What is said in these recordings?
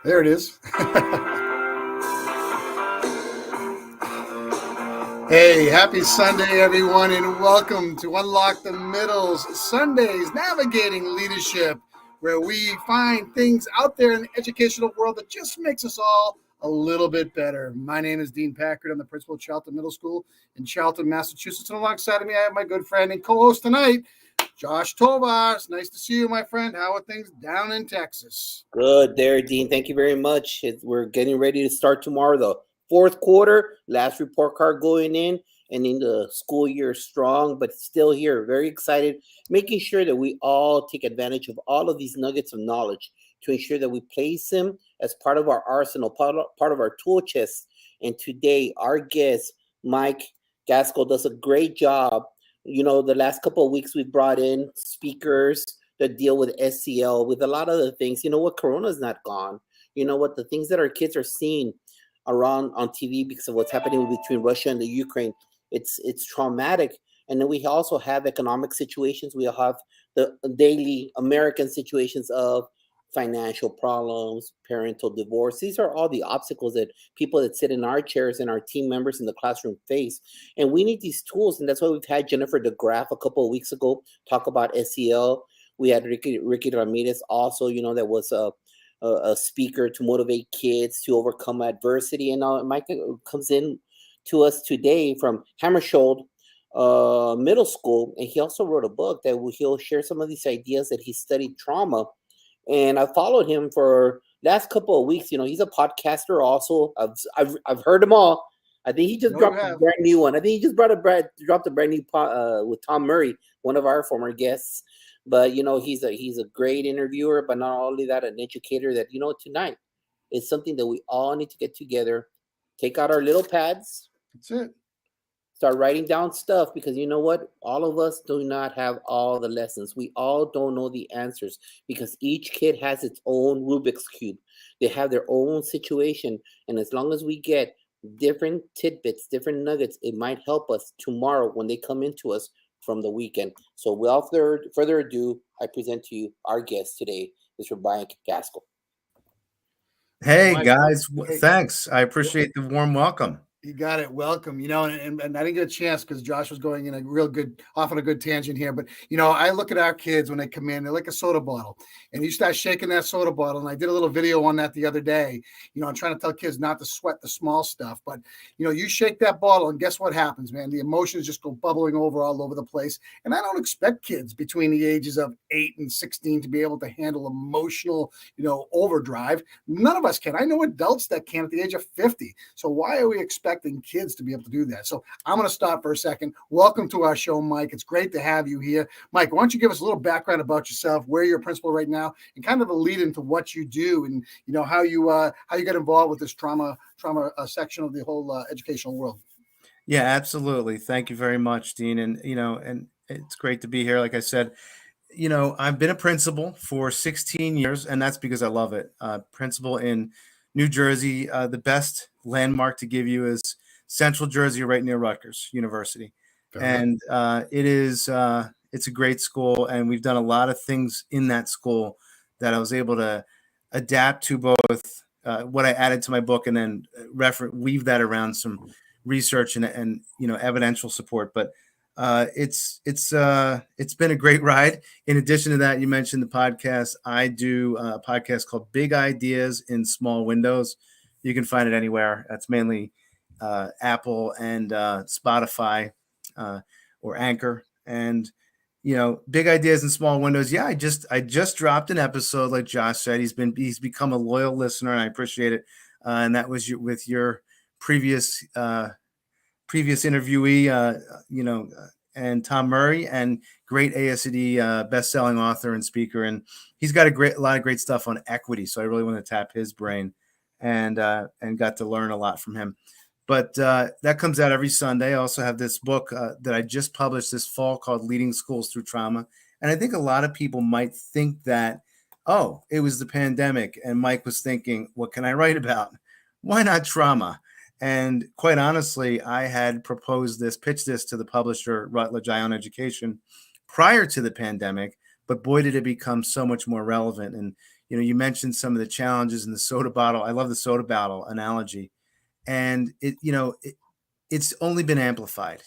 There it is. Hey, happy Sunday, everyone, and welcome to Unlock the Middle's Sundays Navigating Leadership, where we find things out there in the educational world that just makes us all a little bit better. My name is Dean Packard. I'm the principal of Charlton Middle School in Charlton, Massachusetts. And alongside of me, I have my good friend and co-host tonight, Josh Tovas. Nice to see you, my friend. How are things down in Texas? Good there, Dean. Thank you very much. We're getting ready to start tomorrow, the fourth quarter, last report card going in, and in the school year strong, but still here, very excited, making sure that we all take advantage of all of these nuggets of knowledge to ensure that we place them as part of our arsenal, part of our tool chest. And today, our guest, Mike Gaskell, does a great job. You know, the last couple of weeks we brought in speakers that deal with SEL, with a lot of the things. You know what? Corona's not gone. You know what? The things that our kids are seeing around on TV because of what's happening between Russia and the Ukraine, it's traumatic. And then we also have economic situations. We have the daily American situations of financial problems, parental divorce. These are all the obstacles that people that sit in our chairs and our team members in the classroom face. And we need these tools. And that's why we've had Jennifer DeGraff a couple of weeks ago talk about SEL. We had Ricky Ramirez also, you know, that was a speaker to motivate kids to overcome adversity. And now Mike comes in to us today from Hammersholt Middle School. And he also wrote a book that he'll share some of these ideas that he studied trauma. And I followed him for last couple of weeks. You know, he's a podcaster also. I've heard them all. I think he just dropped a brand new one. I think he just dropped a brand new with Tom Murray, one of our former guests. But you know, he's a great interviewer, but not only that, an educator. That, you know, tonight is something that we all need to get together, take out our little pads. That's it. Start writing down stuff, because you know what? All of us do not have all the lessons. We all don't know the answers, because each kid has its own Rubik's Cube. They have their own situation. And as long as we get different tidbits, different nuggets, it might help us tomorrow when they come into us from the weekend. So without further ado, I present to you our guest today, Mr. Mike Gaskell. Hey, Mike, guys, thanks. I appreciate the warm welcome. You got it. Welcome. You know, and I didn't get a chance because Josh was going in a real good, often a good tangent here. But, you know, I look at our kids when they come in, they're like a soda bottle. And you start shaking that soda bottle. And I did a little video on that the other day. You know, I'm trying to tell kids not to sweat the small stuff. But, you know, you shake that bottle and guess what happens, man? The emotions just go bubbling over all over the place. And I don't expect kids between the ages of 8 and 16 to be able to handle emotional, you know, overdrive. None of us can. I know adults that can at the age of 50. So why are we expecting kids to be able to do that? So I'm going to stop for a second. Welcome to our show, Mike. It's great to have you here. Mike, why don't you give us a little background about yourself, where you're a principal right now, and kind of a lead into what you do, and you know how you get involved with this trauma section of the whole educational world. Yeah, absolutely. Thank you very much, Dean. And you know, and it's great to be here. Like I said, you know, I've been a principal for 16 years, and that's because I love it. Principal in New Jersey. The best landmark to give you is Central Jersey, right near Rutgers University. And it's a great school, and we've done a lot of things in that school that I was able to adapt to both what I added to my book, and then weave that around some research and you know, evidential support. But it's been a great ride. In addition to that, you mentioned the podcast. I do a podcast called Big Ideas in Small Windows. You can find it anywhere. That's mainly Apple and Spotify or Anchor. And you know, Big Ideas in Small Windows. Yeah, I just dropped an episode, like Josh said. He's become a loyal listener, and I appreciate it. And that was with your previous interviewee, you know, and Tom Murray, and great ASCD best-selling author and speaker. And he's got a lot of great stuff on equity. So I really want to tap his brain, and got to learn a lot from him. But that comes out every Sunday. I also have this book that I just published this fall called Leading Schools Through Trauma. And I think a lot of people might think that, oh, it was the pandemic, and Mike was thinking, what can I write about? Why not trauma? And quite honestly, I had pitched this to the publisher, Routledge Ion Education, prior to the pandemic, but boy, did it become so much more relevant. And, you mentioned some of the challenges in the soda bottle. I love the soda bottle analogy, and it's only been amplified.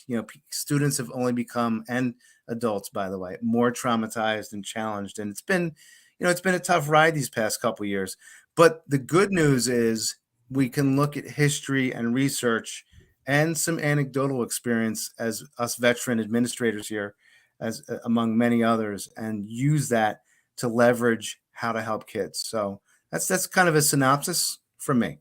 Students have only become, and adults, by the way, more traumatized and challenged. And it's been a tough ride these past couple of years. But the good news is we can look at history and research and some anecdotal experience as us veteran administrators here, as among many others, and use that to leverage how to help kids. So that's kind of a synopsis from me.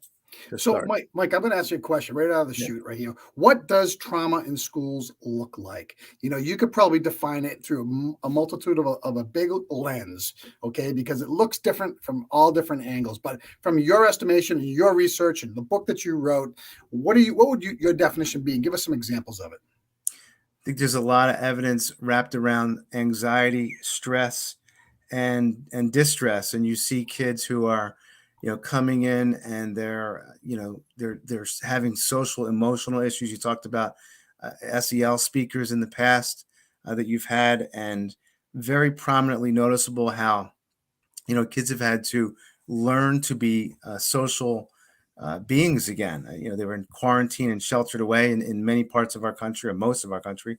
So, Mike, I'm going to ask you a question right out of the chute right here. What does trauma in schools look like? You could probably define it through a multitude of a big lens, okay, because it looks different from all different angles. But from your estimation and your research and the book that you wrote, what would your definition be? And give us some examples of it. I think there's a lot of evidence wrapped around anxiety, stress, and distress, and you see kids who are coming in and they're having social emotional issues. You talked about SEL speakers in the past that you've had, and very prominently noticeable how kids have had to learn to be social beings again. They were in quarantine and sheltered away in many parts of our country, or most of our country,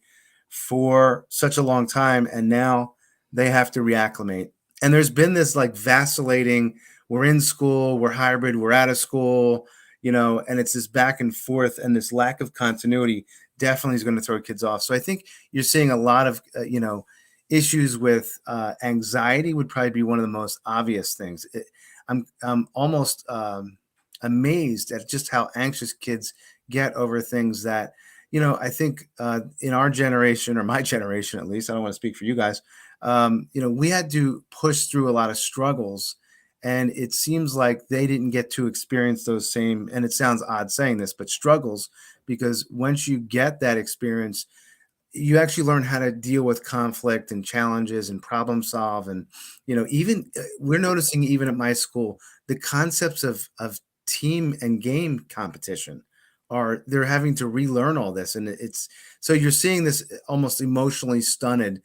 for such a long time, and now they have to reacclimate. And there's been this like vacillating, we're in school, we're hybrid, we're out of school, and it's this back and forth, and this lack of continuity definitely is going to throw kids off. So I think you're seeing a lot of, issues with anxiety would probably be one of the most obvious things. I'm almost amazed at just how anxious kids get over things that, I think in our generation, or my generation at least, I don't want to speak for you guys, we had to push through a lot of struggles, and it seems like they didn't get to experience those same, and it sounds odd saying this, but struggles, because once you get that experience, you actually learn how to deal with conflict and challenges and problem solve. And, even we're noticing, even at my school, the concepts of team and game competition they're having to relearn all this. And so you're seeing this almost emotionally stunted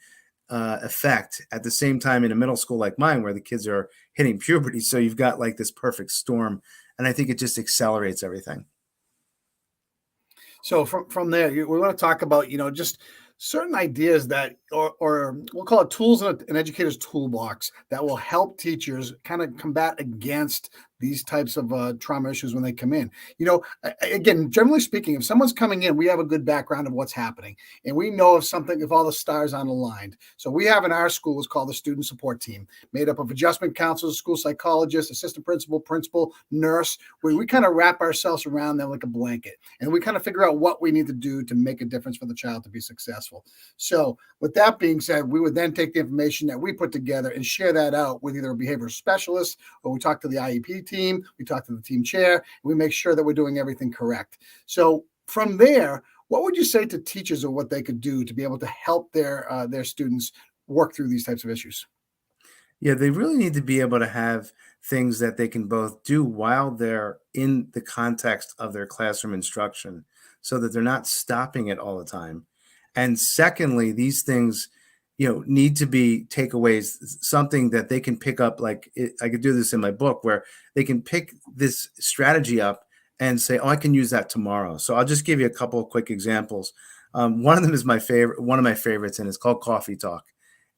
effect at the same time in a middle school like mine, where the kids are hitting puberty. So you've got like this perfect storm, and I think it just accelerates everything. So from there, we want to talk about, just certain ideas that, or we'll call it tools in an educator's toolbox that will help teachers kind of combat against these types of trauma issues when they come in. Again, generally speaking, if someone's coming in, we have a good background of what's happening, and we know if all the stars aren't aligned. So we have in our school what's called the student support team, made up of adjustment counselors, school psychologists, assistant principal, nurse, where we kind of wrap ourselves around them like a blanket, and we kind of figure out what we need to do to make a difference for the child to be successful. So with that being said, we would then take the information that we put together and share that out with either a behavioral specialist, or we talk to the IEP team, we talk to the team chair, and we make sure that we're doing everything correct. So from there, what would you say to teachers or what they could do to be able to help their students work through these types of issues? Yeah, they really need to be able to have things that they can both do while they're in the context of their classroom instruction, so that they're not stopping it all the time. And secondly, these things, need to be takeaways, something that they can pick up. I could do this in my book, where they can pick this strategy up and say, oh, I can use that tomorrow. So I'll just give you a couple of quick examples. One of them is one of my favorites, and it's called Coffee Talk.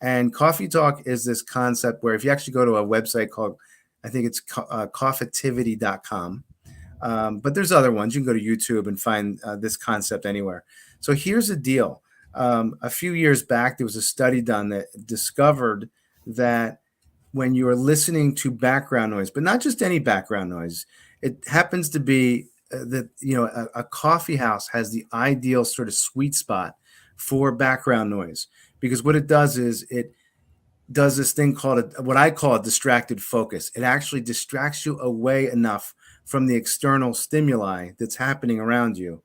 And Coffee Talk is this concept where if you actually go to a website called, I think it's coffeetivity.com, but there's other ones. You can go to YouTube and find this concept anywhere. So here's the deal. A few years back, there was a study done that discovered that when you are listening to background noise, but not just any background noise, it happens to be that, a coffee house has the ideal sort of sweet spot for background noise, because what it does is it does this thing called what I call a distracted focus. It actually distracts you away enough from the external stimuli that's happening around you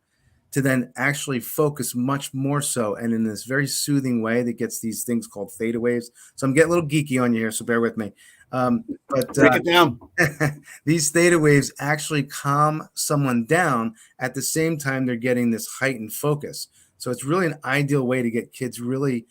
to then actually focus much more so, and in this very soothing way that gets these things called theta waves. So I'm getting a little geeky on you here, so bear with me. But break it down. These theta waves actually calm someone down at the same time they're getting this heightened focus. So it's really an ideal way to get kids really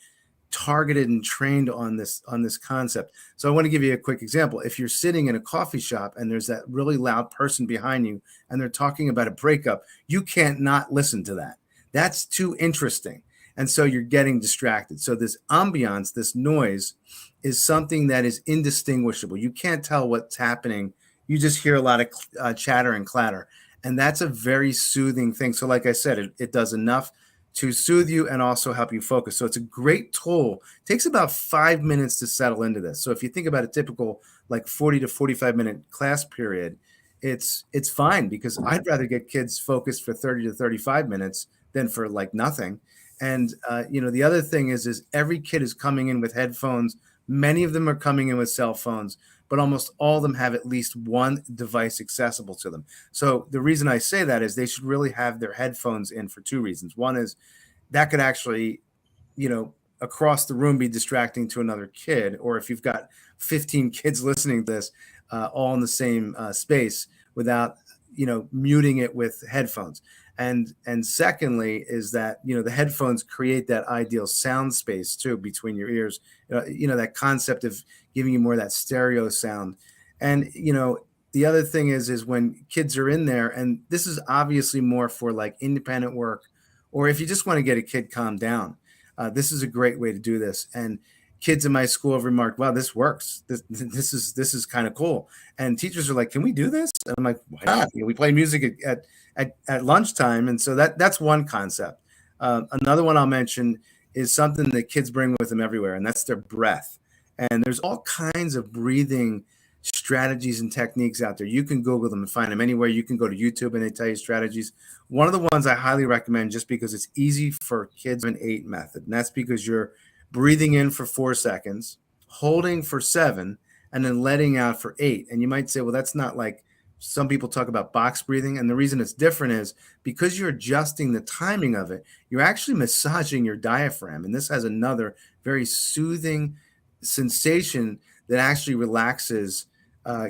targeted and trained on this concept. So I want to give you a quick example. If you're sitting in a coffee shop and there's that really loud person behind you and they're talking about a breakup, you can't not listen to that. That's too interesting. And so you're getting distracted. So this ambiance, this noise, is something that is indistinguishable. You can't tell what's happening. You just hear a lot of chatter and clatter. And that's a very soothing thing. So like I said, it does enough to soothe you and also help you focus. So it's a great tool. It takes about 5 minutes to settle into this. So if you think about a typical like 40 to 45 minute class period, it's fine, because I'd rather get kids focused for 30 to 35 minutes than for like nothing. And the other thing is every kid is coming in with headphones. Many of them are coming in with cell phones, but almost all of them have at least one device accessible to them. So the reason I say that is they should really have their headphones in for two reasons. One is that could actually, across the room be distracting to another kid. Or if you've got 15 kids listening to this all in the same space without, muting it with headphones. And secondly is that, the headphones create that ideal sound space too between your ears, that concept of giving you more of that stereo sound. And, the other thing is when kids are in there, and this is obviously more for like independent work, or if you just want to get a kid calmed down, this is a great way to do this. And kids in my school have remarked, wow, this works. This is kind of cool. And teachers are like, can we do this? And I'm like, why not? We play music at lunchtime. And so that's one concept. Another one I'll mention is something that kids bring with them everywhere, and that's their breath. And there's all kinds of breathing strategies and techniques out there. You can Google them and find them anywhere. You can go to YouTube and they tell you strategies. One of the ones I highly recommend, just because it's easy for kids, an 8 method. And that's because you're breathing in for 4 seconds, holding for 7, and then letting out for 8. And you might say, well, that's not like some people talk about box breathing. And the reason it's different is because you're adjusting the timing of it, you're actually massaging your diaphragm. And this has another very soothing sensation that actually relaxes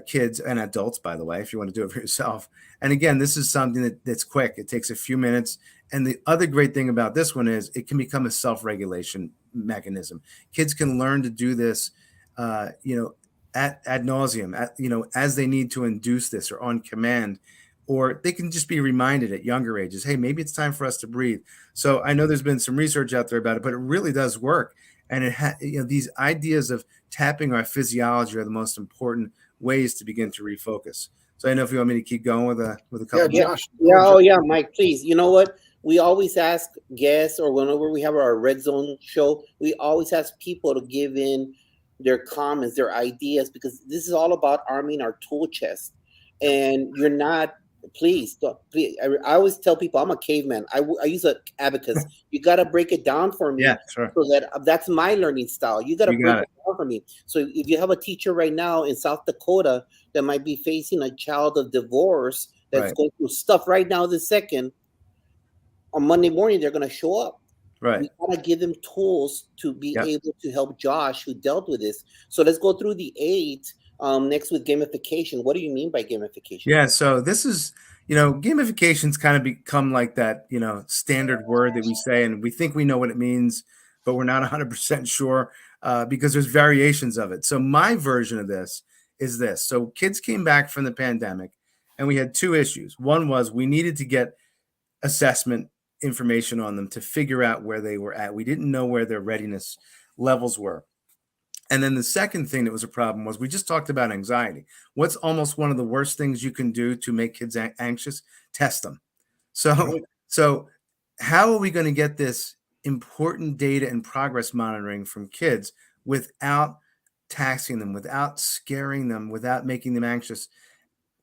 kids and adults, by the way, if you want to do it for yourself. And again, this is something that's quick. It takes a few minutes. And the other great thing about this one is it can become a self-regulation mechanism. Kids can learn to do this, ad nauseum, as they need to induce this or on command, or they can just be reminded at younger ages, hey, maybe it's time for us to breathe. So I know there's been some research out there about it, but it really does work. And these ideas of tapping our physiology are the most important ways to begin to refocus. So I know if you want me to keep going with a couple. Yeah, Josh. Yeah, Mike, please. You know what? We always ask guests, or whenever we have our Red Zone show, we always ask people to give in their comments, their ideas, because this is all about arming our tool chest. And you're not, please. I always tell people I'm a caveman. I use an abacus. You got to break it down for me. Yeah, sure. So that's my learning style. You got to break it down for me. So if you have a teacher right now in South Dakota that might be facing a child of divorce that's going through stuff right now this second, on Monday morning, they're going to show up. Right. We got to give them tools to be able to help Josh, who dealt with this. So let's go through the 8 next with gamification. What do you mean by gamification? Yeah. So this is, gamification's kind of become like that, standard word that we say, and we think we know what it means, but we're not 100% sure because there's variations of it. So my version of this is this. So kids came back from the pandemic and we had 2 issues. One was we needed to get assessment information on them to figure out where they were at. We didn't know where their readiness levels were. And then the second thing that was a problem was we just talked about anxiety. What's almost one of the worst things you can do to make kids anxious? Test them. So how are we going to get this important data and progress monitoring from kids without taxing them, without scaring them, without making them anxious?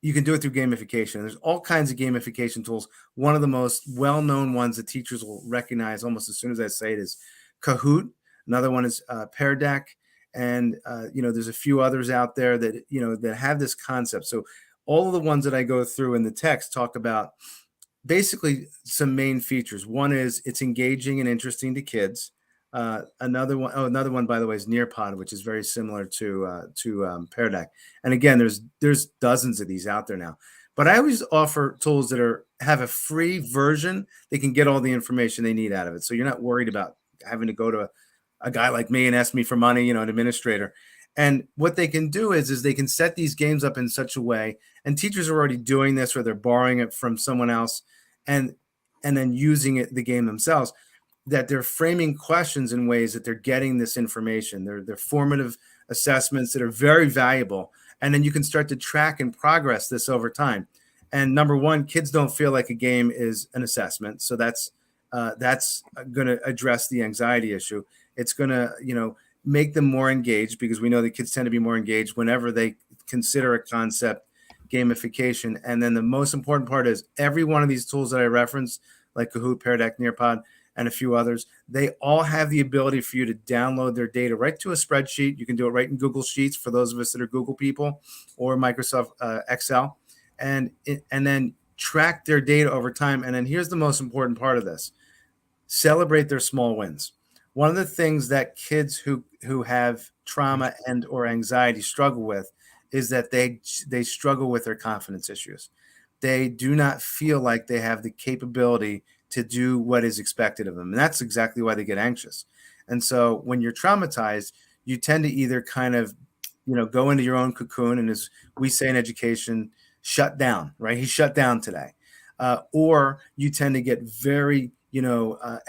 You can do it through gamification. There's all kinds of gamification tools. One of the most well-known ones that teachers will recognize almost as soon as I say it is Kahoot. Another one is Pear Deck. And, there's a few others out there that, that have this concept. So all of the ones that I go through in the text talk about basically some main features. One is it's engaging and interesting to kids. Another one, by the way, is Nearpod, which is very similar to Pear Deck. And again, there's dozens of these out there now. But I always offer tools that have a free version. They can get all the information they need out of it. So you're not worried about having to go to a guy like me and ask me for money, an administrator. And what they can do is they can set these games up in such a way, and teachers are already doing this, or they're borrowing it from someone else and then using the game themselves, that they're framing questions in ways that they're getting this information. They're formative assessments that are very valuable. And then you can start to track and progress this over time. And number one, kids don't feel like a game is an assessment. So that's going to address the anxiety issue. It's going to, make them more engaged, because we know that kids tend to be more engaged whenever they consider a concept gamification. And then the most important part is every one of these tools that I referenced, like Kahoot, Pear Deck, Nearpod, and a few others, they all have the ability for you to download their data right to a spreadsheet. You can do it right in Google Sheets for those of us that are Google people, or Microsoft Excel, and then track their data over time. And then here's the most important part of this: celebrate their small wins. One of the things that kids who have trauma and or anxiety struggle with is that they struggle with their confidence issues. They do not feel like they have the capability to do what is expected of them. And that's exactly why they get anxious. And so when you're traumatized, you tend to either kind of, go into your own cocoon, and as we say in education, shut down, right? He shut down today. Or you tend to get very,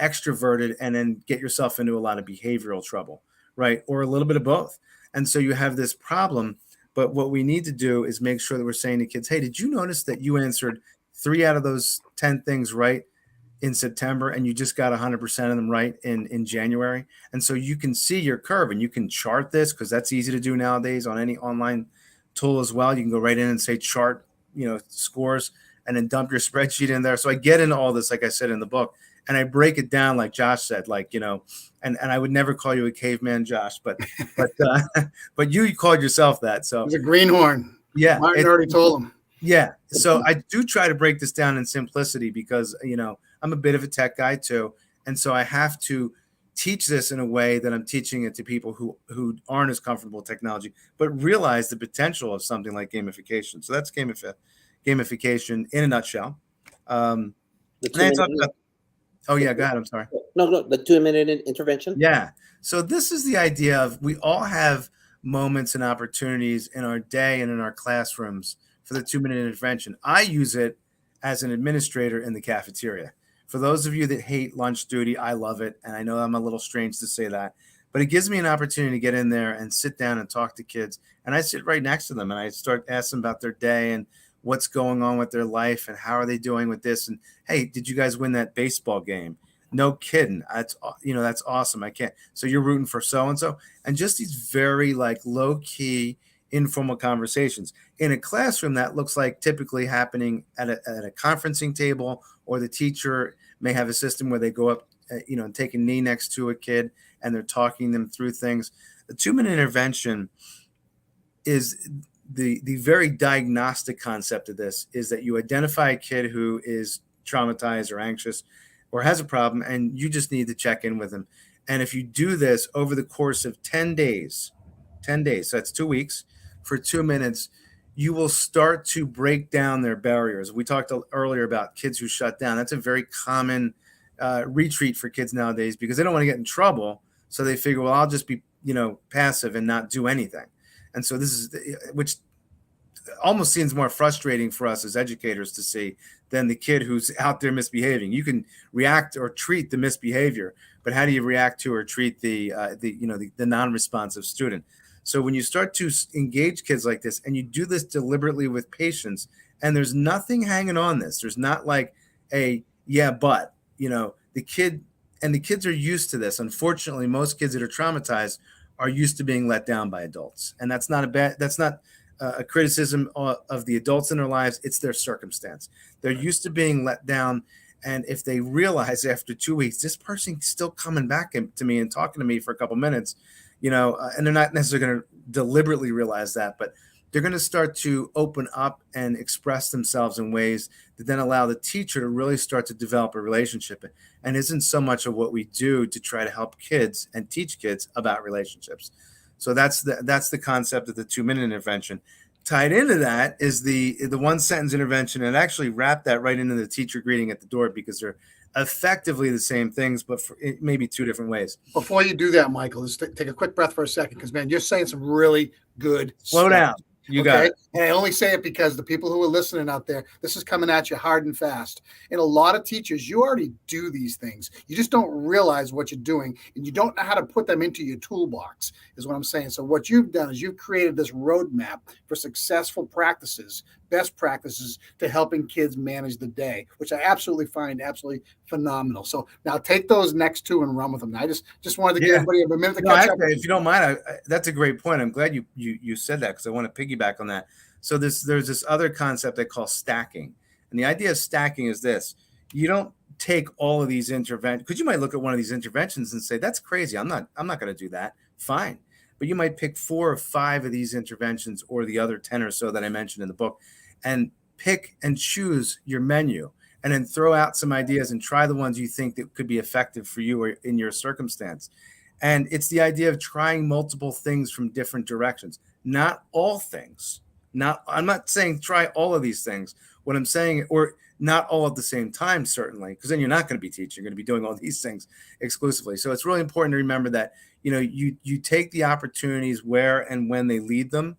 extroverted and then get yourself into a lot of behavioral trouble, right? Or a little bit of both. And so you have this problem. But what we need to do is make sure that we're saying to kids, hey, did you notice that you answered 3 out of those 10 things right in September, and you just got 100% of them right in January? And so you can see your curve, and you can chart this, because that's easy to do nowadays on any online tool as well. You can go right in and say chart, scores, and then dump your spreadsheet in there. So I get into all this, like I said in the book, and I break it down, like Josh said, and I would never call you a caveman, Josh, but you called yourself that. So he's a greenhorn. Yeah. Martin already told him. Yeah. So I do try to break this down in simplicity, because, I'm a bit of a tech guy too. And so I have to teach this in a way that I'm teaching it to people who aren't as comfortable with technology, but realize the potential of something like gamification. So that's gamification in a nutshell. Oh yeah, go ahead. I'm sorry. No, the 2-minute intervention. Yeah. So this is the idea of, we all have moments and opportunities in our day and in our classrooms for the 2-minute intervention. I use it as an administrator in the cafeteria. For those of you that hate lunch duty, I love it. And I know I'm a little strange to say that, but it gives me an opportunity to get in there and sit down and talk to kids. And I sit right next to them, and I start asking about their day and what's going on with their life and how are they doing with this. And hey, did you guys win that baseball game? No kidding. That's awesome. I can't. So you're rooting for so-and-so. And just these very low key informal conversations in a classroom that looks like typically happening at a conferencing table, or the teacher may have a system where they go up, and take a knee next to a kid and they're talking them through things. The 2-minute intervention is the very diagnostic concept of this, is that you identify a kid who is traumatized or anxious or has a problem, and you just need to check in with them. And if you do this over the course of 10 days, so that's 2 weeks, for 2 minutes, you will start to break down their barriers. We talked earlier about kids who shut down. That's a very common retreat for kids nowadays, because they don't want to get in trouble. So they figure, well, I'll just be, passive and not do anything. And so this is, which almost seems more frustrating for us as educators to see than the kid who's out there misbehaving. You can react or treat the misbehavior, but how do you react to or treat the non-responsive student? So when you start to engage kids like this, and you do this deliberately with patience, and there's nothing hanging on this, there's not like a, yeah, but, the kids are used to this. Unfortunately, most kids that are traumatized are used to being let down by adults. And that's not a criticism of the adults in their lives. It's their circumstance. They're used to being let down. And if they realize after 2 weeks, this person's still coming back to me and talking to me for a couple minutes, and they're not necessarily going to deliberately realize that, but they're going to start to open up and express themselves in ways that then allow the teacher to really start to develop a relationship. And isn't so much of what we do to try to help kids and teach kids about relationships. So that's the concept of the 2-minute intervention. Tied into that is the 1-sentence intervention, and actually wrap that right into the teacher greeting at the door, because effectively the same things, but for maybe two different ways. Before you do that, Michael, just take a quick breath for a second, because man, you're saying some really good Slow stuff. down. You got it. And I only say it because the people who are listening out there, this is coming at you hard and fast. And a lot of teachers, you already do these things. You just don't realize what you're doing, and you don't know how to put them into your toolbox, is what I'm saying. So what you've done is you've created this roadmap for successful practices, best practices to helping kids manage the day, which I absolutely find absolutely phenomenal. So now take those next two and run with them. I just wanted to give everybody a minute to catch up. If you don't mind, that's a great point. I'm glad you said that, because I want to piggyback on that. So there's this other concept they call stacking. And the idea of stacking is this: you don't take all of these interventions, because you might look at one of these interventions and say, that's crazy. I'm not going to do that. Fine. But you might pick 4 or 5 of these interventions, or the other 10 or so that I mentioned in the book, and pick and choose your menu, and then throw out some ideas and try the ones you think that could be effective for you or in your circumstance. And it's the idea of trying multiple things from different directions, not all things. I'm not saying try all of these things. What I'm saying, or not all at the same time, certainly, because then you're not going to be teaching. You're going to be doing all these things exclusively. So it's really important to remember that, you take the opportunities where and when they lead them.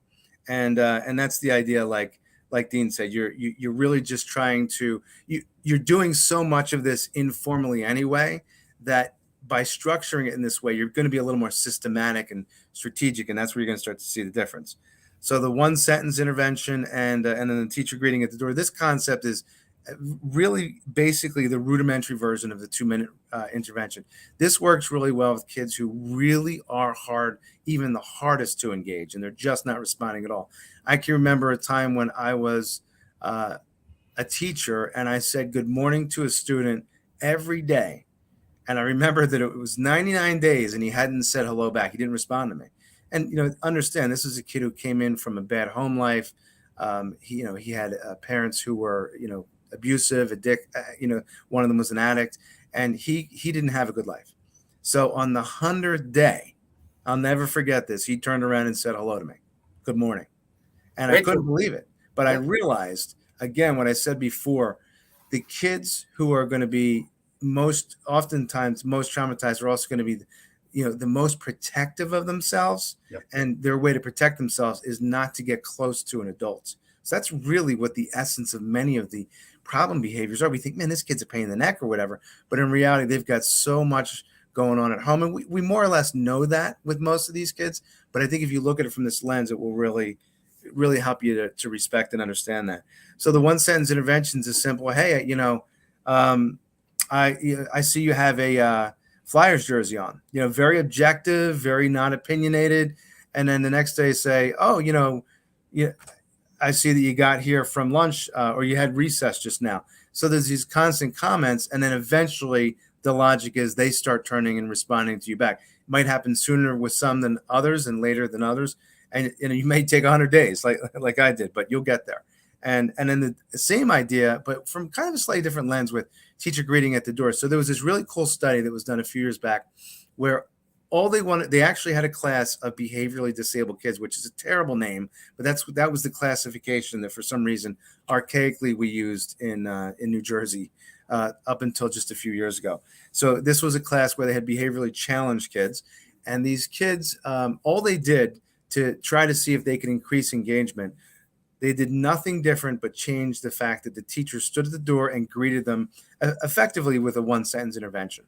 And that's the idea. Like Dean said, you're really just trying to, you're doing so much of this informally anyway, that by structuring it in this way, you're going to be a little more systematic and strategic. And that's where you're going to start to see the difference. So the 1-sentence intervention and then the teacher greeting at the door, this concept is really basically the rudimentary version of the 2-minute intervention. This works really well with kids who really are hard, even the hardest to engage, and they're just not responding at all. I can remember a time when I was a teacher and I said good morning to a student every day. And I remember that it was 99 days and he hadn't said hello back. He didn't respond to me. And, understand, this is a kid who came in from a bad home life. He had parents who were, abusive, one of them was an addict, and he didn't have a good life. So on the 100th day, I'll never forget this. He turned around and said hello to me. Good morning. And I couldn't believe it. But I realized, again, what I said before, the kids who are going to be oftentimes most traumatized are also going to be, the most protective of themselves. Yep. And their way to protect themselves is not to get close to an adult. So that's really what the essence of many of the problem behaviors are. We think, man, this kid's a pain in the neck or whatever. But in reality, they've got so much going on at home. And we more or less know that with most of these kids. But I think if you look at it from this lens, it will really help you to respect and understand that. So the 1-sentence interventions is simple. Hey, I see you have a Flyers jersey on, very objective, very not opinionated. And then the next day say, oh, I see that you got here from lunch or you had recess just now. So there's these constant comments. And then eventually the logic is they start turning and responding to you back. It might happen sooner with some than others and later than others. And you may take 100 days like I did, but you'll get there. And then the same idea, but from kind of a slightly different lens with teacher greeting at the door. So there was this really cool study that was done a few years back where they actually had a class of behaviorally disabled kids, which is a terrible name, but that was the classification that for some reason archaically we used in New Jersey up until just a few years ago. So this was a class where they had behaviorally challenged kids, and these kids, all they did to try to see if they could increase engagement, they did nothing different but change the fact that the teacher stood at the door and greeted them effectively with a 1-sentence intervention,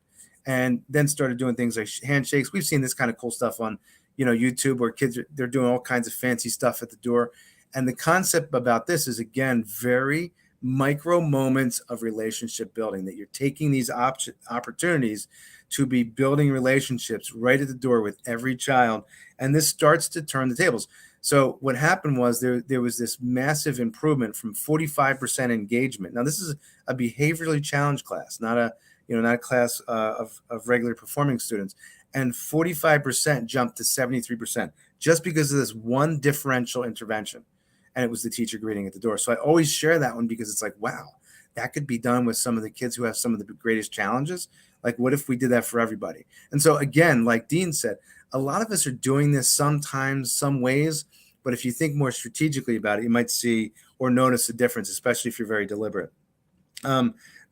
and then started doing things like handshakes. We've seen this kind of cool stuff on, YouTube, where kids they're doing all kinds of fancy stuff at the door. And the concept about this is, again, very micro moments of relationship building, that you're taking these opportunities to be building relationships right at the door with every child. And this starts to turn the tables. So what happened was there was this massive improvement from 45% engagement. Now, this is a behaviorally challenged class, not a class of regular performing students. And 45% jumped to 73% just because of this one differential intervention. And it was the teacher greeting at the door. So I always share that one because it's like, wow, that could be done with some of the kids who have some of the greatest challenges. Like, what if we did that for everybody? And so again, like Dean said, a lot of us are doing this sometimes, some ways, but if you think more strategically about it, you might see or notice a difference, especially if you're very deliberate.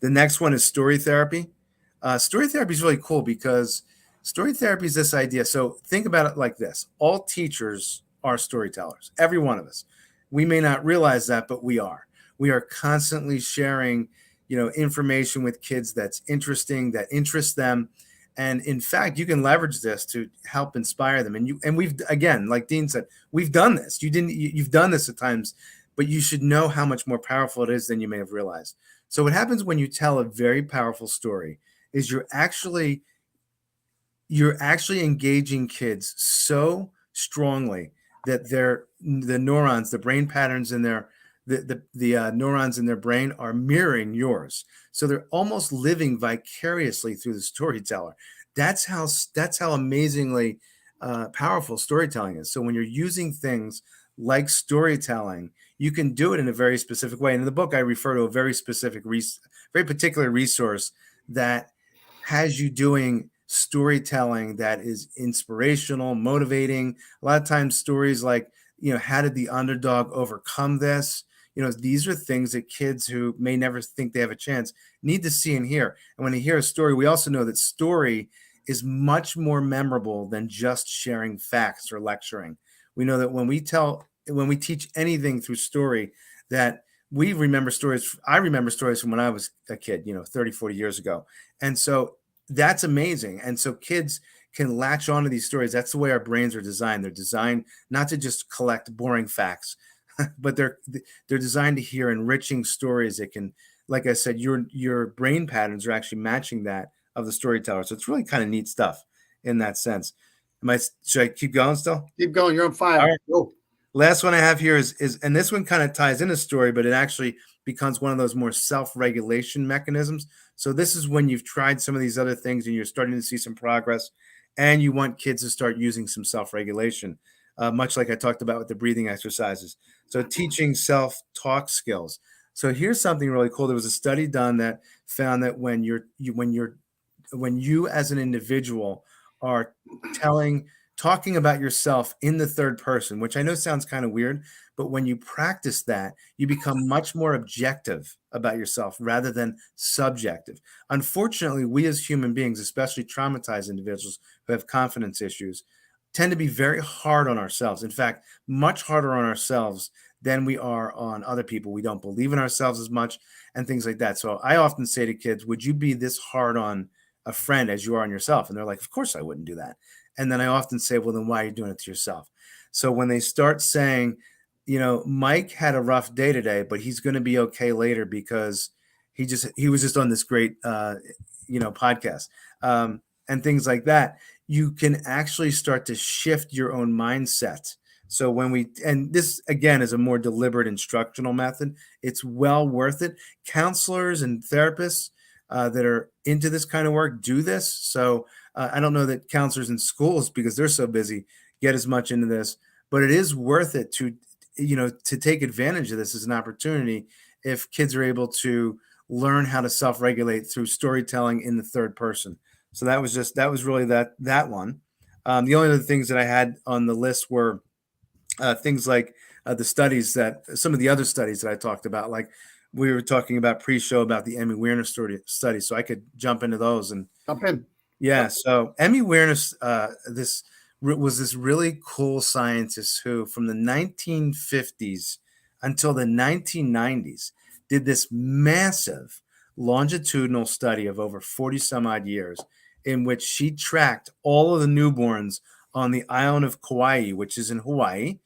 The next one is story therapy. Story therapy is really cool because story therapy is this idea. So think about it like this. All teachers are storytellers, every one of us. We may not realize that, but we are. We are constantly sharing, information with kids that's interesting, that interests them. And in fact, you can leverage this to help inspire them. And we've, again, like Dean said, we've done this. You've done this at times, but you should know how much more powerful it is than you may have realized. So what happens when you tell a very powerful story is you're actually engaging kids so strongly that the neurons, the brain patterns in their the neurons in their brain are mirroring yours. So they're almost living vicariously through the storyteller. That's how amazingly powerful storytelling is. So when you're using things like storytelling, you can do it in a very specific way. And in the book, I refer to a very specific, very particular resource that has you doing storytelling that is inspirational, motivating. A lot of times stories like, how did the underdog overcome this? These are things that kids who may never think they have a chance need to see and hear. And when they hear a story, we also know that story is much more memorable than just sharing facts or lecturing. We know that when we teach anything through story, that we remember stories. I remember stories from when I was a kid, 30, 40 years ago. And so that's amazing. And so kids can latch onto these stories. That's the way our brains are designed. They're designed not to just collect boring facts, but they're designed to hear enriching stories that can, like I said, your brain patterns are actually matching that of the storyteller. So it's really kind of neat stuff in that sense. Should I keep going still? Keep going. You're on fire. All right. Go. Last one I have here is, and this one kind of ties in a story, but it actually becomes one of those more self-regulation mechanisms. So this is when you've tried some of these other things and you're starting to see some progress, and you want kids to start using some self-regulation, much like I talked about with the breathing exercises. So teaching self-talk skills. So here's something really cool. There was a study done that found that when you as an individual are talking about yourself in the third person, which I know sounds kind of weird, but when you practice that, you become much more objective about yourself rather than subjective. Unfortunately, we as human beings, especially traumatized individuals who have confidence issues, tend to be very hard on ourselves. In fact, much harder on ourselves than we are on other people. We don't believe in ourselves as much and things like that. So I often say to kids, would you be this hard on a friend as you are on yourself? And they're like, of course I wouldn't do that. And then I often say, well, then why are you doing it to yourself? So when they start saying, Mike had a rough day today, but he's going to be okay later because he was just on this great, podcast, and things like that, you can actually start to shift your own mindset. So and this again is a more deliberate instructional method, it's well worth it. Counselors and therapists that are into this kind of work do this. So I don't know that counselors in schools, because they're so busy, get as much into this, but it is worth it to take advantage of this as an opportunity if kids are able to learn how to self-regulate through storytelling in the third person. So that was really that one. The only other things that I had on the list were things like some of the other studies that I talked about, like we were talking about pre-show about the Emmy awareness study. So I could jump into those and jump in. Yeah. So Emmy awareness, this really cool scientist who from the 1950s until the 1990s did this massive longitudinal study of over 40 some odd years in which she tracked all of the newborns on the island of Kauai, which is in Hawaii.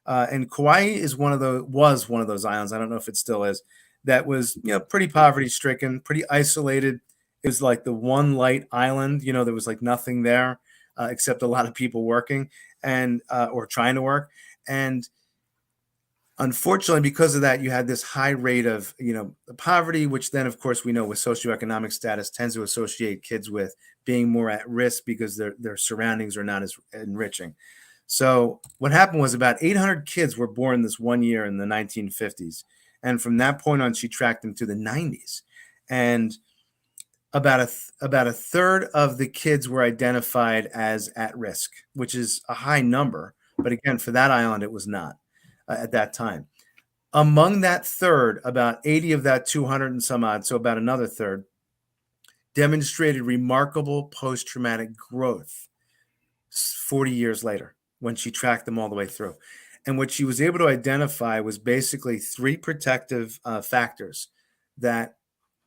And Kauai was one of those islands, I don't know if it still is, that was, pretty poverty stricken, pretty isolated. It was like the one light island, there was like nothing there except a lot of people working and or trying to work. And unfortunately, because of that, you had this high rate of, poverty, which then, of course, we know with socioeconomic status tends to associate kids with being more at risk because their surroundings are not as enriching. So what happened was about 800 kids were born this one year in the 1950s. And from that point on, she tracked them to the 90s. And about a third of the kids were identified as at risk, which is a high number. But again, for that island, it was not at that time. Among that third, about 80 of that 200 and some odd, so about another third, demonstrated remarkable post-traumatic growth 40 years later when she tracked them all the way through. And what she was able to identify was basically 3 protective factors that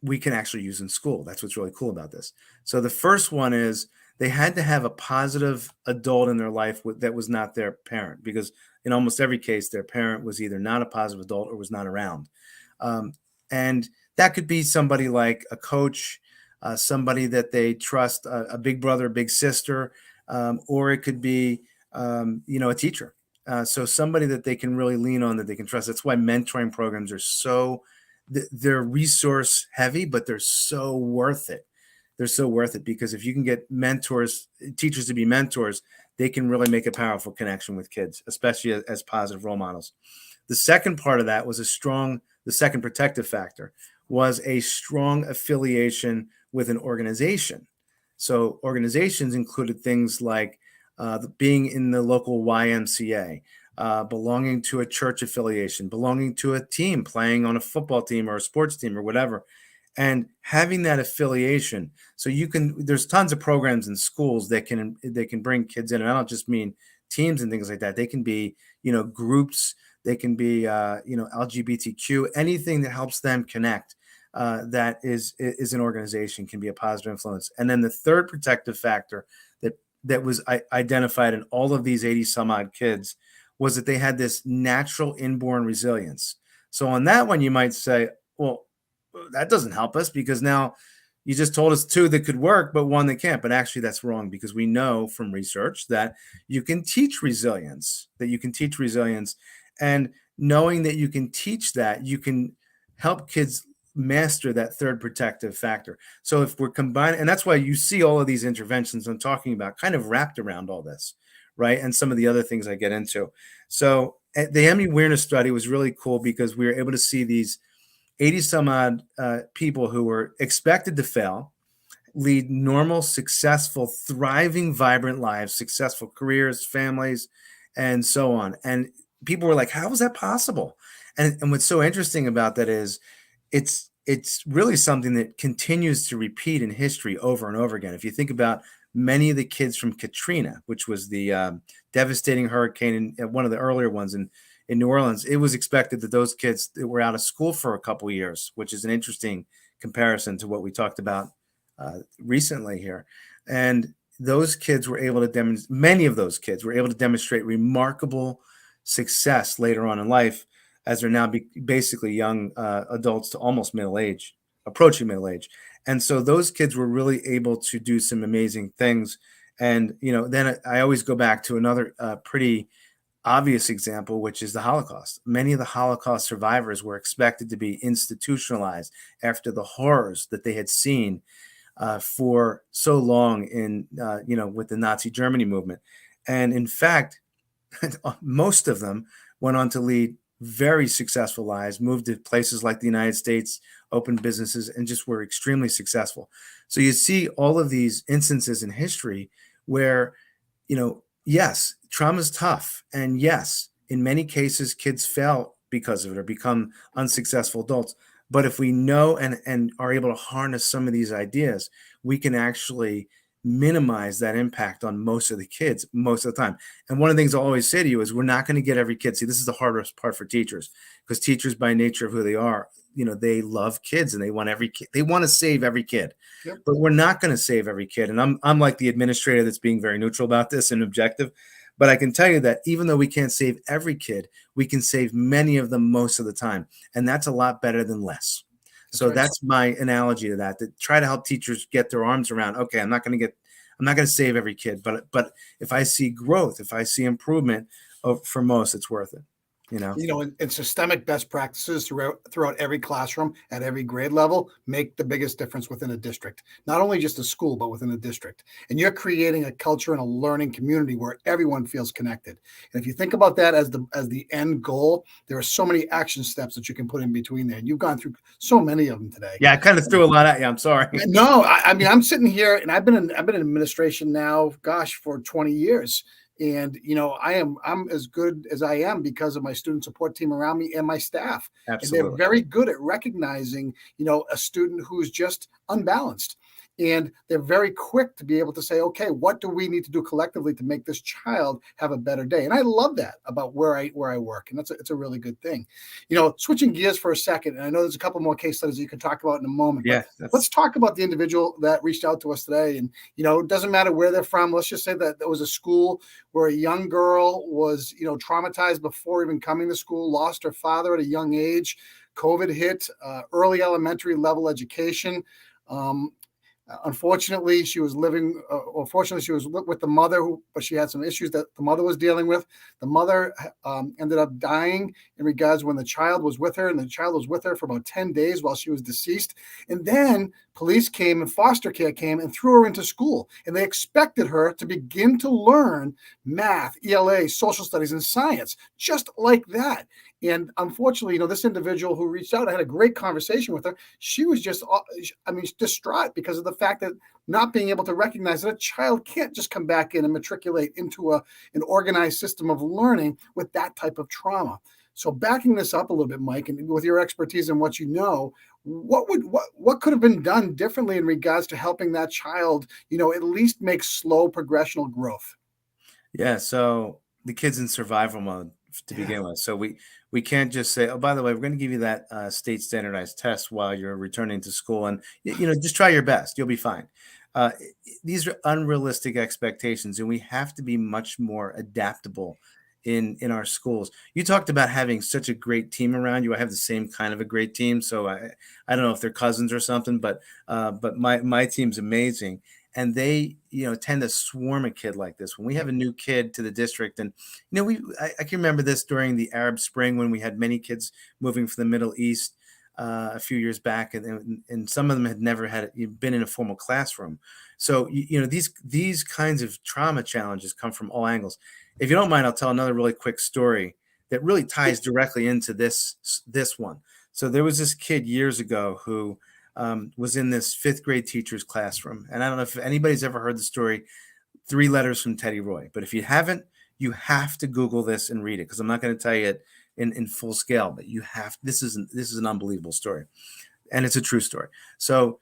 we can actually use in school. That's what's really cool about this. So the first one is they had to have a positive adult in their life that was not their parent, because in almost every case, their parent was either not a positive adult or was not around. And that could be somebody like a coach, somebody that they trust, a big brother, big sister, or it could be, a teacher. So somebody that they can really lean on, that they can trust. That's why mentoring programs are they're resource heavy, but they're so worth it. They're so worth it because if you can get teachers to be mentors, they can really make a powerful connection with kids, especially as positive role models. The second part of that was the second protective factor was a strong affiliation with an organization. So organizations included things like being in the local YMCA, belonging to a church affiliation, belonging to a team, playing on a football team or a sports team or whatever, and having that affiliation. So there's tons of programs in schools that can bring kids in. And I don't just mean teams and things like that. They can be, groups, they can be, LGBTQ, anything that helps them connect. That is an organization can be a positive influence. And then the third protective factor that was identified in all of these 80 some odd kids was that they had this natural inborn resilience. So on that one, you might say, well, that doesn't help us because now you just told us 2 that could work, but 1 that can't. But actually that's wrong, because we know from research that you can teach resilience, and knowing that you can teach that, you can help kids master that third protective factor. So if we're combining, and that's why you see all of these interventions I'm talking about kind of wrapped around all this, right? And some of the other things I get into. So the Emmy Awareness study was really cool because we were able to see these 80 some odd people who were expected to fail lead normal, successful, thriving, vibrant lives, successful careers, families, and so on. And people were like, how is that possible? And what's so interesting about that is it's really something that continues to repeat in history over and over again. If you think about many of the kids from Katrina, which was the devastating hurricane, one of the earlier ones in New Orleans, it was expected that those kids that were out of school for a couple of years, which is an interesting comparison to what we talked about recently here. And those kids were able to many of those kids were able to demonstrate remarkable success later on in life, as they're now basically young adults to almost middle age, approaching middle age. And so those kids were really able to do some amazing things. And, then I always go back to another pretty obvious example, which is the Holocaust. Many of the Holocaust survivors were expected to be institutionalized after the horrors that they had seen for so long with the Nazi Germany movement. And in fact, most of them went on to lead very successful lives, moved to places like the United States, opened businesses, and just were extremely successful. So you see all of these instances in history where, yes, trauma is tough. And yes, in many cases, kids fail because of it or become unsuccessful adults. But if we know and are able to harness some of these ideas, we can actually minimize that impact on most of the kids most of the time. And one of the things I always say to you is we're not going to get every kid. See, this is the hardest part for teachers, because teachers, by nature of who they are, they love kids and they want every kid. They want to save every kid. Yep. But we're not going to save every kid. And I'm like the administrator that's being very neutral about this and objective. But I can tell you that even though we can't save every kid, we can save many of them most of the time. And that's a lot better than less. So that's my analogy to that try to help teachers get their arms around, okay, I'm not going to save every kid, but if I see growth, if I see improvement for most, it's worth it. And systemic best practices throughout every classroom at every grade level make the biggest difference within a district, not only just a school, but within a district. And you're creating a culture and a learning community where everyone feels connected. And if you think about that as the end goal, there are so many action steps that you can put in between there. And you've gone through so many of them today. Yeah, I kind of threw a lot at you. I'm sorry. No, I mean, I'm sitting here and I've been in administration now, for 20 years. And I'm as good as I am because of my student support team around me and my staff. And they're Absolutely. very good at recognizing, a student who's just unbalanced. And they're very quick to be able to say, okay, what do we need to do collectively to make this child have a better day? And I love that about where I work. And it's a really good thing. Switching gears for a second, and I know there's a couple more case studies that you can talk about in a moment, Yeah, but let's talk about the individual that reached out to us today. And, it doesn't matter where they're from. Let's just say that there was a school where a young girl was, traumatized before even coming to school, lost her father at a young age. COVID hit, early elementary level education. Unfortunately, she was living, or fortunately, she was with the mother, but she had some issues that the mother was dealing with. The mother ended up dying in regards when the child was with her, and the child was with her for about 10 days while she was deceased. And then police came and foster care came and threw her into school. And they expected her to begin to learn math, ELA, social studies, and science, just like that. And unfortunately, this individual who reached out, I had a great conversation with her. She was just, distraught because of the fact that not being able to recognize that a child can't just come back in and matriculate into an organized system of learning with that type of trauma. So backing this up a little bit, Mike, and with your expertise and what what could have been done differently in regards to helping that child, at least make slow progressional growth? Yeah. So the kid's in survival mode to begin with. So we can't just say, oh, by the way, we're going to give you that state standardized test while you're returning to school, and just try your best. You'll be fine. Uh, these are unrealistic expectations, and we have to be much more adaptable in our schools. You talked about having such a great team around you. I have the same kind of a great team, so I don't know if they're cousins or something, but my team's amazing. And they, tend to swarm a kid like this. When we have a new kid to the district, and I can remember this during the Arab Spring when we had many kids moving from the Middle East a few years back, and some of them had never been in a formal classroom. So these kinds of trauma challenges come from all angles. If you don't mind, I'll tell another really quick story that really ties directly into this one. So there was this kid years ago who was in this fifth grade teacher's classroom. And I don't know if anybody's ever heard the story, Three Letters from Teddy Roy. But if you haven't, you have to Google this and read it, because I'm not going to tell you it in full scale, but this is an unbelievable story. And it's a true story. So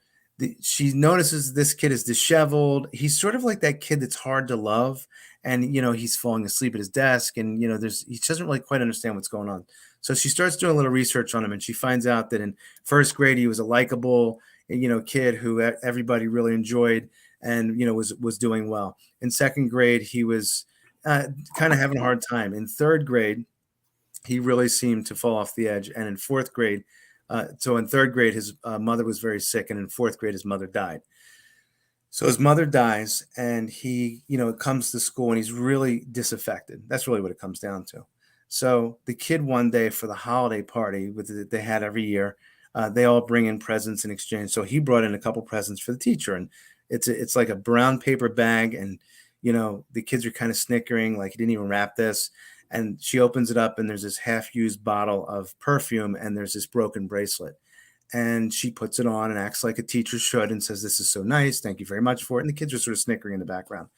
she notices this kid is disheveled. He's sort of like that kid that's hard to love. And, he's falling asleep at his desk, and, he doesn't really quite understand what's going on. So she starts doing a little research on him, and she finds out that in first grade, he was a likable, kid who everybody really enjoyed and, was doing well. In second grade, he was kind of having a hard time. In third grade, he really seemed to fall off the edge. And in fourth grade, so in third grade, his mother was very sick, and in fourth grade, his mother died. So his mother dies, and he, comes to school, and he's really disaffected. That's really what it comes down to. So the kid one day for the holiday party that they had every year, they all bring in presents in exchange. So he brought in a couple presents for the teacher, and it's like a brown paper bag, and the kids are kind of snickering, like he didn't even wrap this. And she opens it up, and there's this half-used bottle of perfume, and there's this broken bracelet. And she puts it on and acts like a teacher should and says, "This is so nice. Thank you very much for it." And the kids are sort of snickering in the background.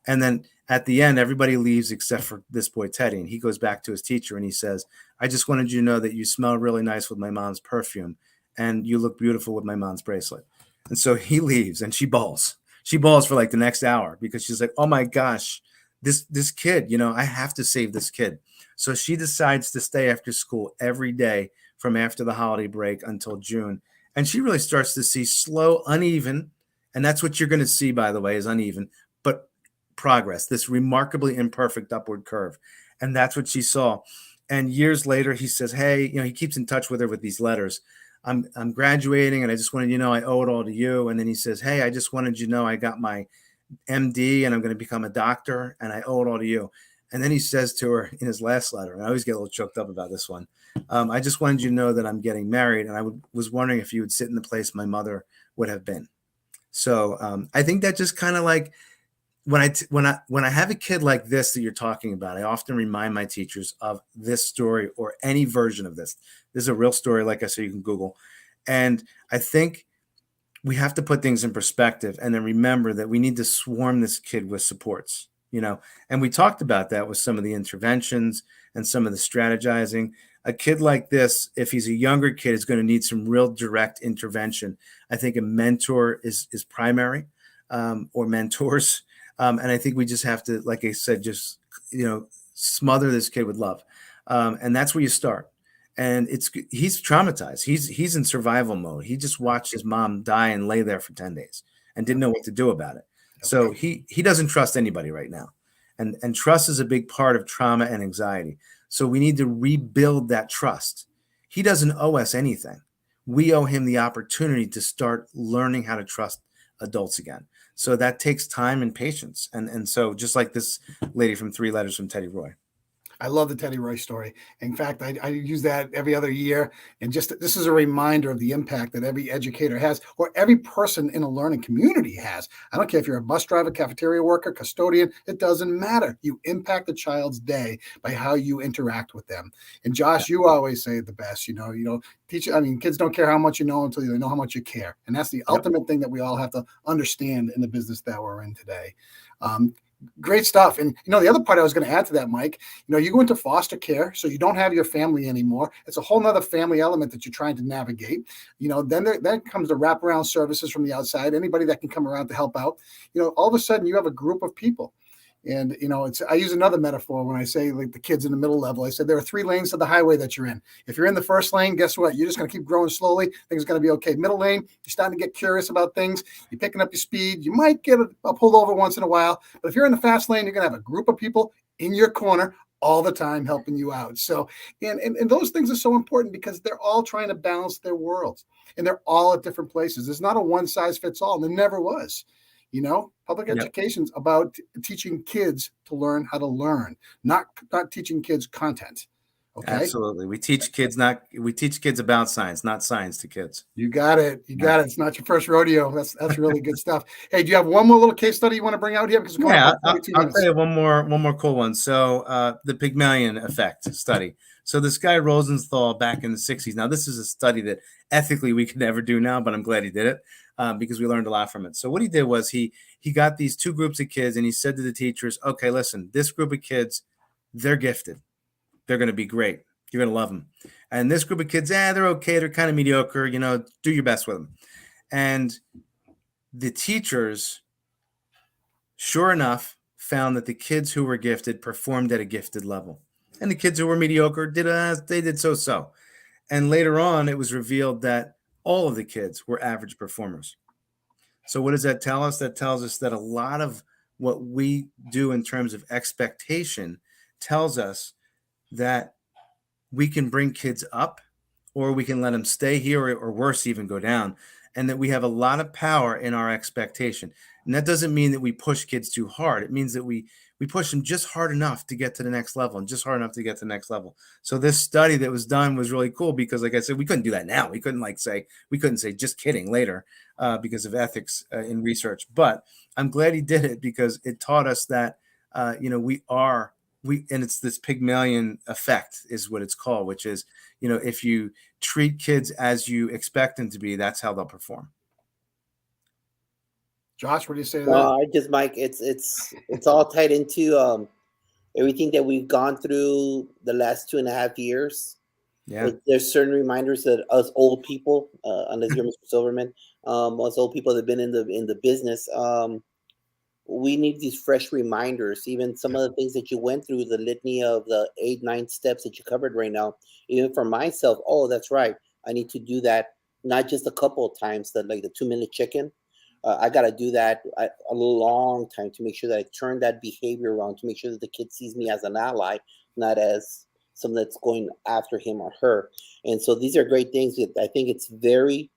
And then at the end, everybody leaves except for this boy, Teddy. And he goes back to his teacher and he says, "I just wanted you to know that you smell really nice with my mom's perfume, and you look beautiful with my mom's bracelet." And so he leaves, and she bawls. She bawls for like the next hour, because she's like, "Oh my gosh, this kid, I have to save this kid." So she decides to stay after school every day from after the holiday break until June. And she really starts to see slow, uneven, and that's what you're going to see, by the way, is uneven, but progress, this remarkably imperfect upward curve. And that's what she saw. And years later, he says, "Hey," he keeps in touch with her with these letters. I'm graduating, and I just wanted you to know I owe it all to you." And then he says, "Hey, I just wanted you to know I got my MD, and I'm going to become a doctor, and I owe it all to you." And then he says to her in his last letter, and I always get a little choked up about this one, "I just wanted you to know that I'm getting married, and I was wondering if you would sit in the place my mother would have been." So I think that just kind of like when I have a kid like this that you're talking about, I often remind my teachers of this story or any version of this. This is a real story, like I said, you can Google. And I think we have to put things in perspective and then remember that we need to swarm this kid with supports. And we talked about that with some of the interventions and some of the strategizing. A kid like this, if he's a younger kid, is going to need some real direct intervention. I think a mentor is primary, or mentors. And I think we just have to, like I said, just, smother this kid with love. And that's where you start. And he's traumatized. He's in survival mode. He just watched his mom die and lay there for 10 days and didn't know what to do about it. So he doesn't trust anybody right now. And trust is a big part of trauma and anxiety. So we need to rebuild that trust. He doesn't owe us anything. We owe him the opportunity to start learning how to trust adults again. So that takes time and patience. And so just like this lady from 3 Letters from Teddy Roy. I love the Teddy Roy story. In fact, I use that every other year. And just this is a reminder of the impact that every educator has, or every person in a learning community has. I don't care if you're a bus driver, cafeteria worker, custodian, it doesn't matter. You impact the child's day by how you interact with them. And Josh, you always say it the best, kids don't care how much you know until they know how much you care. And that's the ultimate thing that we all have to understand in the business that we're in today. Great stuff. And, the other part I was going to add to that, Mike, you go into foster care, so you don't have your family anymore. It's a whole nother family element that you're trying to navigate. Then comes the wraparound services from the outside, anybody that can come around to help out. All of a sudden you have a group of people. And, I use another metaphor when I say, like, the kids in the middle level. I said there are 3 lanes to the highway that you're in. If you're in the first lane, guess what? You're just going to keep growing slowly. Things are going to be okay. Middle lane, you're starting to get curious about things. You're picking up your speed. You might get pulled over once in a while. But if you're in the fast lane, you're going to have a group of people in your corner all the time helping you out. So, and those things are so important because they're all trying to balance their worlds. And they're all at different places. There's not a one size fits all. There never was. Public education's about teaching kids to learn how to learn, not teaching kids content. Okay. Absolutely. We teach kids about science, not science to kids. You got it. It's not your first rodeo. That's really good stuff. Hey, do you have one more little case study you want to bring out here? Because I'll tell you one more cool one. So the Pygmalion effect study. So this guy Rosenthal back in the 60s. Now this is a study that ethically we could never do now, but I'm glad he did it. Because we learned a lot from it. So what he did was he got these 2 groups of kids and he said to the teachers, okay, listen, this group of kids, they're gifted. They're going to be great. You're going to love them. And this group of kids, they're okay. They're kind of mediocre. Do your best with them. And the teachers, sure enough, found that the kids who were gifted performed at a gifted level. And the kids who were mediocre did so. And later on, it was revealed that all of the kids were average performers. So what does that tell us? That tells us that a lot of what we do in terms of expectation tells us that we can bring kids up, or we can let them stay here, or worse, even go down, and that we have a lot of power in our expectation. And that doesn't mean that we push kids too hard. It means that we push them just hard enough to get to the next level, and just hard enough to get to the next level. So this study that was done was really cool because, like I said, we couldn't do that now. We couldn't say just kidding later because of ethics in research. But I'm glad he did it because it taught us that and it's this Pygmalion effect is what it's called, which is, if you treat kids as you expect them to be, that's how they'll perform. Josh, what do you say to that? Mike, it's all tied into everything that we've gone through the last 2.5 years. Yeah, there's certain reminders that us old people, unless you're Mr. Silverman, us old people that have been in the business, we need these fresh reminders. Even some of the things that you went through, the litany of the 8-9 steps that you covered right now. Even for myself, that's right, I need to do that. Not just a couple of times, like the 2-minute chicken. I got to do that a long time to make sure that I turn that behavior around, to make sure that the kid sees me as an ally, not as someone that's going after him or her. And so these are great things. I think it's very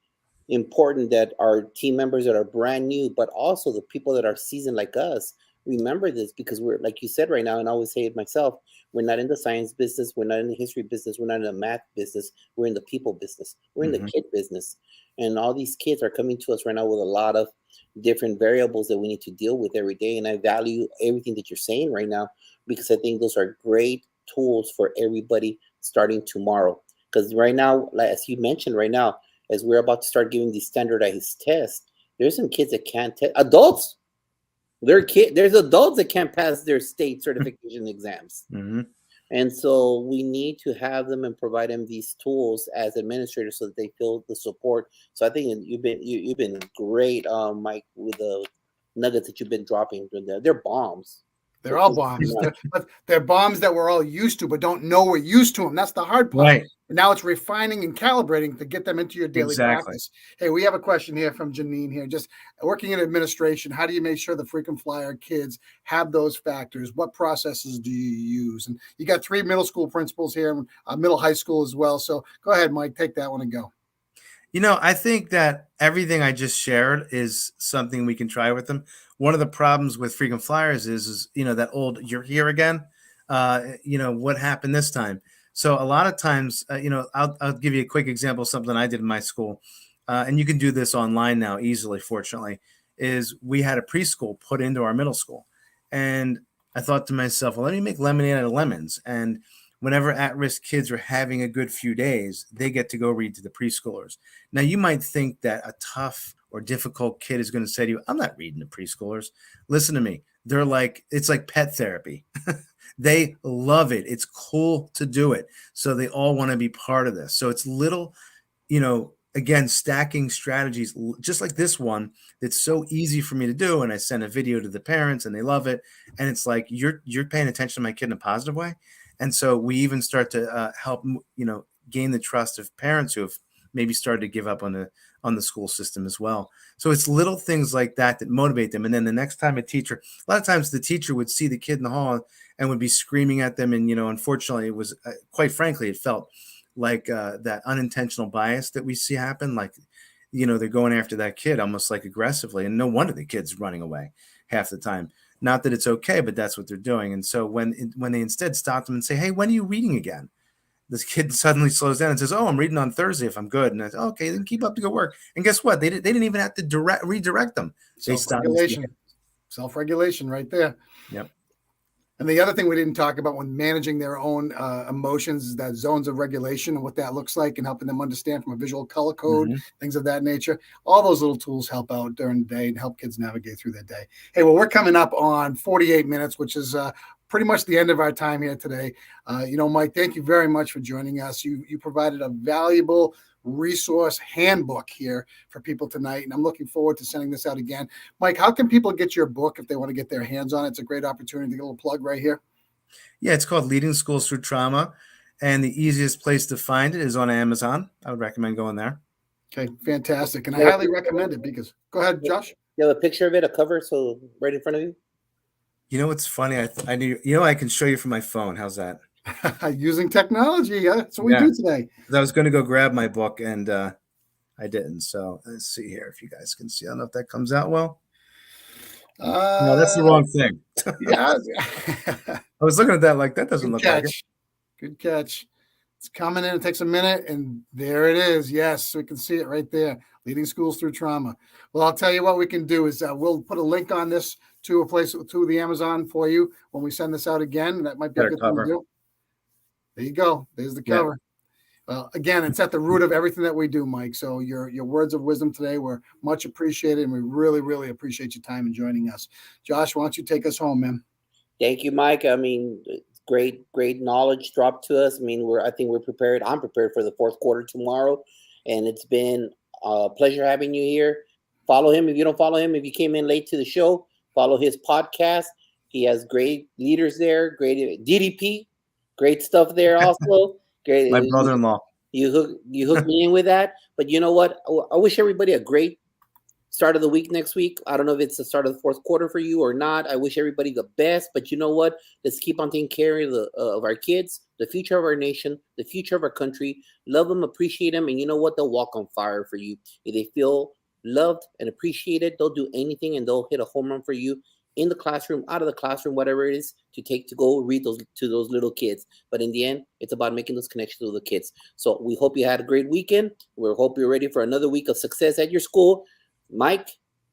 important that our team members that are brand new, but also the people that are seasoned like us, remember this, because we're, like you said right now, and I always say it myself, we're not in the science business, we're not in the history business, we're not in the math business, we're in the people business, we're in the kid business. And all these kids are coming to us right now with a lot of different variables that we need to deal with every day. And I value everything that you're saying right now, because I think those are great tools for everybody starting tomorrow. Because right now, like, as you mentioned right now, as we're about to start giving these standardized tests, there's some kids that can't test. Adults There's adults that can't pass their state certification exams. Mm-hmm. And so we need to have them and provide them these tools as administrators so that they feel the support. So I think you've been great, Mike, with the nuggets that you've been dropping. They're bombs. They're all bombs. They're bombs that we're all used to, but don't know we're used to them. That's the hard part. Right. And now it's refining and calibrating to get them into your daily practice. Hey, we have a question here from Janine here. Just working in administration, how do you make sure the frequent flyer kids have those factors? What processes do you use? And you got 3 middle school principals here, middle high school as well. So go ahead, Mike, take that one and go. I think that everything I just shared is something we can try with them. One of the problems with frequent flyers is that old "you're here again." What happened this time? So a lot of times, I'll give you a quick example of something I did in my school, and you can do this online now easily. Fortunately, is we had a preschool put into our middle school, and I thought to myself, well, let me make lemonade out of lemons. And whenever at-risk kids are having a good few days, they get to go read to the preschoolers. Now, you might think that a tough or difficult kid is going to say to you, I'm not reading to preschoolers. Listen to me. It's like pet therapy. They love it. It's cool to do it. So they all want to be part of this. So it's little, again, stacking strategies, just like this one, that's so easy for me to do. And I send a video to the parents and they love it. And it's like, you're paying attention to my kid in a positive way. And so we even start to help, gain the trust of parents who have maybe started to give up on the school system as well. So it's little things like that motivate them. And then the next time a lot of times the teacher would see the kid in the hall and would be screaming at them. And, unfortunately, it was quite frankly, it felt like that unintentional bias that we see happen. Like, they're going after that kid almost like aggressively. And no wonder the kid's running away half the time. Not that it's okay, but that's what they're doing. And so when they instead stop them and say, hey, when are you reading again? This kid suddenly slows down and says, oh, I'm reading on Thursday if I'm good. And I say, okay, then keep up the good work. And guess what? They didn't even have to redirect them. They stopped. Self-regulation right there. Yep. And the other thing we didn't talk about when managing their own emotions is that zones of regulation and what that looks like and helping them understand from a visual color code, things of that nature. All those little tools help out during the day and help kids navigate through their day. Hey, well, we're coming up on 48 minutes, which is pretty much the end of our time here today. Mike, thank you very much for joining us. You provided a valuable resource handbook here for people tonight, and I'm looking forward to sending this out again. Mike, how can people get your book if they want to get their hands on it? It's a great opportunity to get a little plug right here. Yeah, it's called Leading Schools Through Trauma, and the easiest place to find it is on Amazon. I would recommend going there. Okay, fantastic, and I highly recommend it because go ahead, Josh. You have a picture of it, a cover, so right in front of you. What's funny? I knew I can show you from my phone. How's that? Using technology. That's what we do today. I was going to go grab my book and I didn't. So let's see here if you guys can see. I don't know if that comes out well. No, that's the wrong thing. Yeah. I was looking at that like that doesn't look like it. Good catch. It's coming in. It takes a minute, and there it is. Yes, we can see it right there. Leading Schools Through Trauma. Well, I'll tell you what we can do is we'll put a link on this to the Amazon for you when we send this out again. That might be a good thing to do. There you go. There's the cover. Yeah. Well, again, it's at the root of everything that we do, Mike. So your words of wisdom today were much appreciated, and we really, really appreciate your time and joining us. Josh, why don't you take us home, man? Thank you, Mike. I mean, great knowledge dropped to us. I mean, I think we're prepared. I'm prepared for the fourth quarter tomorrow, and it's been a pleasure having you here. Follow him if you don't follow him. If you came in late to the show, follow his podcast. He has great leaders there. Great DDP. Great stuff there also. Great. My brother-in-law. You hooked me in with that. But you know what? I wish everybody a great start of the week next week. I don't know if it's the start of the fourth quarter for you or not. I wish everybody the best. But you know what? Let's keep on taking care of our kids, the future of our nation, the future of our country. Love them, appreciate them. And you know what? They'll walk on fire for you. If they feel loved and appreciated, they'll do anything and they'll hit a home run for you. In the classroom, out of the classroom, whatever it is to go read to those little kids. But in the end, it's about making those connections with the kids. So we hope you had a great weekend. We hope you're ready for another week of success at your school. Mike,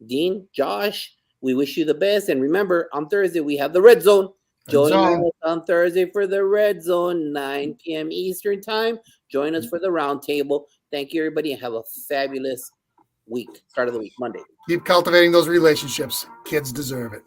Dean, Josh, we wish you the best. And remember, on Thursday, we have the Red Zone. Join us on Thursday for the Red Zone, 9 p.m. Eastern time. Join us for the roundtable. Thank you, everybody, and have a fabulous week. Start of the week, Monday. Keep cultivating those relationships. Kids deserve it.